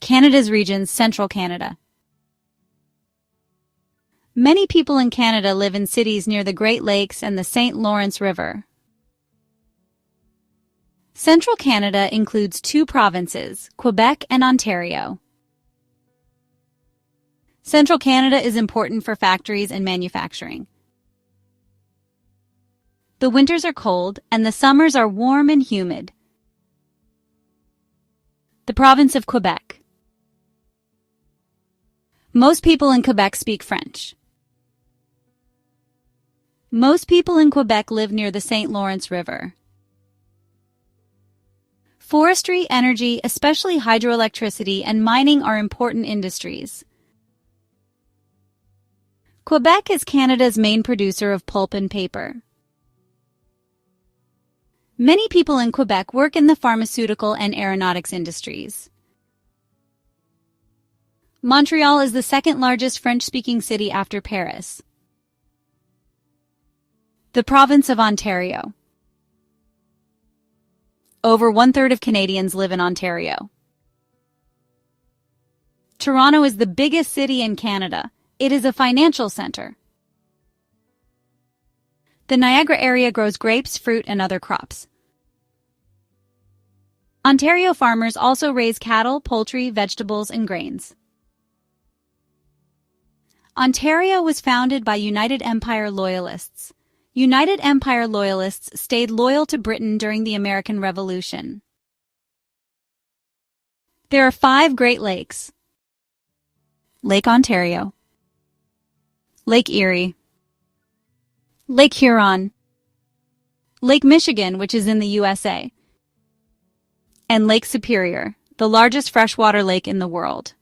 Canada's regions, Central Canada. Many people in Canada live in cities near the Great Lakes and the St. Lawrence River. Central Canada includes two provinces, Quebec and Ontario. Central Canada is important for factories and manufacturing. The winters are cold and the summers are warm and humid. The province of Quebec. Most people in Quebec speak French. Most people in Quebec live near the St. Lawrence River. Forestry, energy, especially hydroelectricity, and mining are important industries. Quebec is Canada's main producer of pulp and paper. Many people in Quebec work in the pharmaceutical and aeronautics industries. Montreal is the second-largest French-speaking city after Paris. The province of Ontario. Over one-third of Canadians live in Ontario. Toronto is the biggest city in Canada. It is a financial center. The Niagara area grows grapes, fruit, and other crops. Ontario farmers also raise cattle, poultry, vegetables, and grains. Ontario was founded by United Empire Loyalists. United Empire Loyalists stayed loyal to Britain during the American Revolution. There are 5 Great Lakes: Lake Ontario, Lake Erie, Lake Huron, Lake Michigan, which is in the USA, and Lake Superior, the largest freshwater lake in the world.